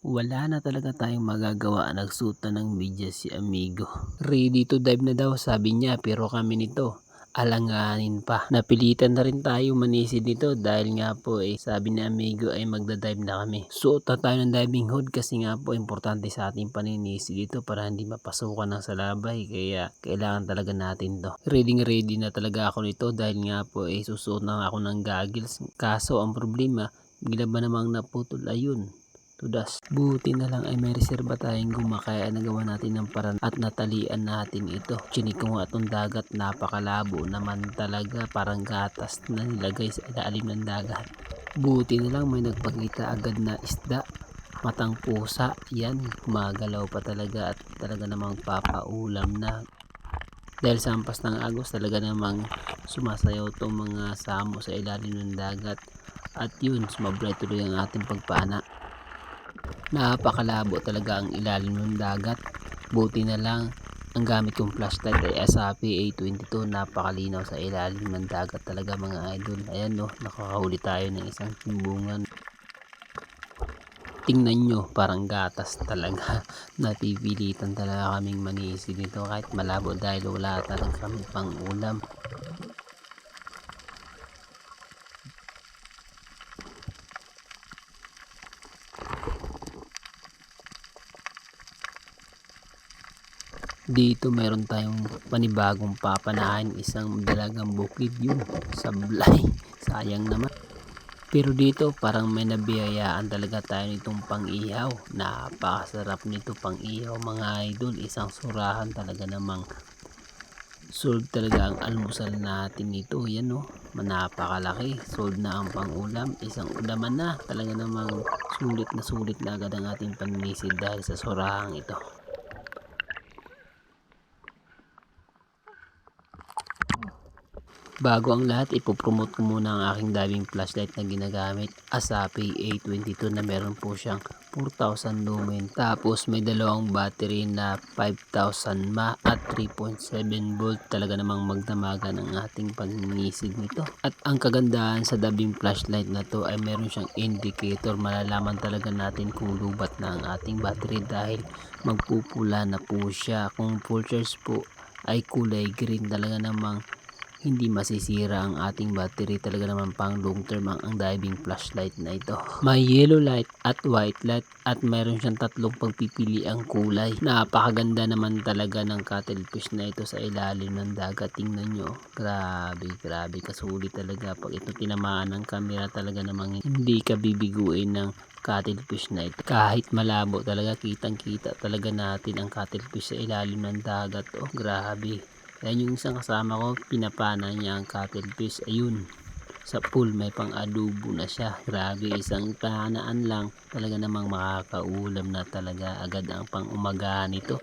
Wala na talaga tayong magagawa, nagsuot na ng medyas si amigo. Ready to dive na daw sabi niya, pero kami nito alanganin pa. Napilitan na rin tayo manisid nito dahil nga po sabi ni amigo ay magda-dive na kami. Suot na tayo ng diving hood kasi nga po importante sa ating paninisid dito para hindi mapasukan ng salabay, kaya kailangan talaga natin to. Ready na talaga ako nito dahil nga po susuot na ako ng goggles. Kaso ang problema, bigla ba namang naputol, ayun, tudas. Buti na lang ay may reserba tayong guma kaya nagawa natin ng paraan at natalian natin ito. Chinik ko nga itong dagat, napakalabo naman talaga, parang gatas na nilagay sa ilalim ng dagat. Buti na lang may nagpakita agad na isda, matang pusa, yan, gumagalaw pa talaga at talaga namang papaulam na. Dahil sa hampas ng agos talaga namang sumasayaw itong mga samo sa ilalim ng dagat at yun, sumablay tuloy ang ating pagpana. Napakalabo talaga ang ilalim ng dagat. Buti na lang ang gamit kong flashlight ay Asahi A22, napakalinaw sa ilalim ng dagat talaga mga idol. Ayan no, nakakahuli tayo ng isang timbungan. Tingnan nyo, parang gatas talaga. Napipilitan talaga kaming manisid nito kahit malabo dahil wala talaga kami pang ulam. Dito meron tayong panibagong papanahin, isang dalagang bukid, yun, sablay. Sayang naman. Pero dito parang may nabiyayaan talaga tayo nitong pang-ihaw. Napakasarap nito pang-ihaw mga idol. Isang surahan talaga namang solve talaga ang almusal natin nito. Yan o, napakalaki. Solve na ang pang-ulam. Isang ulaman na. Talaga namang sulit na agad ang ating paninisid dahil sa surahang ito. Bago ang lahat, ipopromote ko muna ang aking diving flashlight na ginagamit, Asahi A22, na meron po siyang 4,000 lumen. Tapos may dalawang battery na 5,000 mAh at 3.7 volt. Talaga namang magdamagan ang ating paninisid nito. At ang kagandahan sa diving flashlight na to ay meron siyang indicator. Malalaman talaga natin kung lubat na ang ating battery dahil magpupula na po siya. Kung full charge po ay kulay green, talaga namang hindi masisira ang ating battery. Talaga naman pang long term ang diving flashlight na ito. May yellow light at white light at mayroon siyang tatlong pagpipili ang kulay. Napakaganda naman talaga ng cuttlefish na ito sa ilalim ng dagat. Tingnan nyo, grabe kasulit talaga. Pag ito tinamaan ng camera, talaga namang hindi ka bibiguin ng cuttlefish na ito. Kahit malabo talaga, kitang kita talaga natin ang cuttlefish sa ilalim ng dagat. Oh, grabe. Yan yung isang kasama ko, pinapana niya ang cuttlefish. Ayun, sa pool may pang adobo na siya. Grabe, isang panaan lang talaga namang makakaulam na talaga agad ang pang umagahan nito.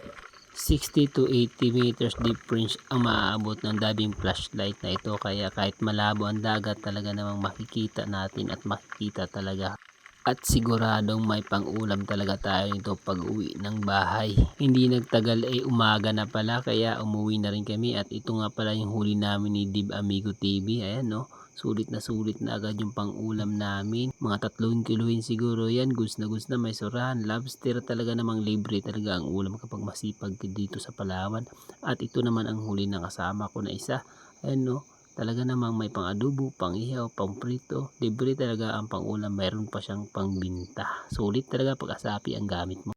60 to 80 meters deep range ang maaabot ng diving flashlight na ito, kaya kahit malabo ang dagat talaga namang makikita natin at makikita talaga. At siguradong may pang-ulam talaga tayo nito pag uwi ng bahay. Hindi nagtagal umaga na pala, kaya umuwi na rin kami. At ito nga pala yung huli namin ni Dib Amigo TV. Ayan no, sulit na agad yung pang-ulam namin. Mga 3 kiluhin siguro yan. Goods na may surahan. Lobster, talaga namang libre talaga ang ulam kapag masipag dito sa Palawan. At ito naman ang huli na kasama ko na isa. Ayan no, talaga namang may pang adobo, pang ihaw, pang prito. Libre talaga ang pang ulam, mayroon pa siyang pang binta. Sulit talaga pag Asahi ang gamit mo.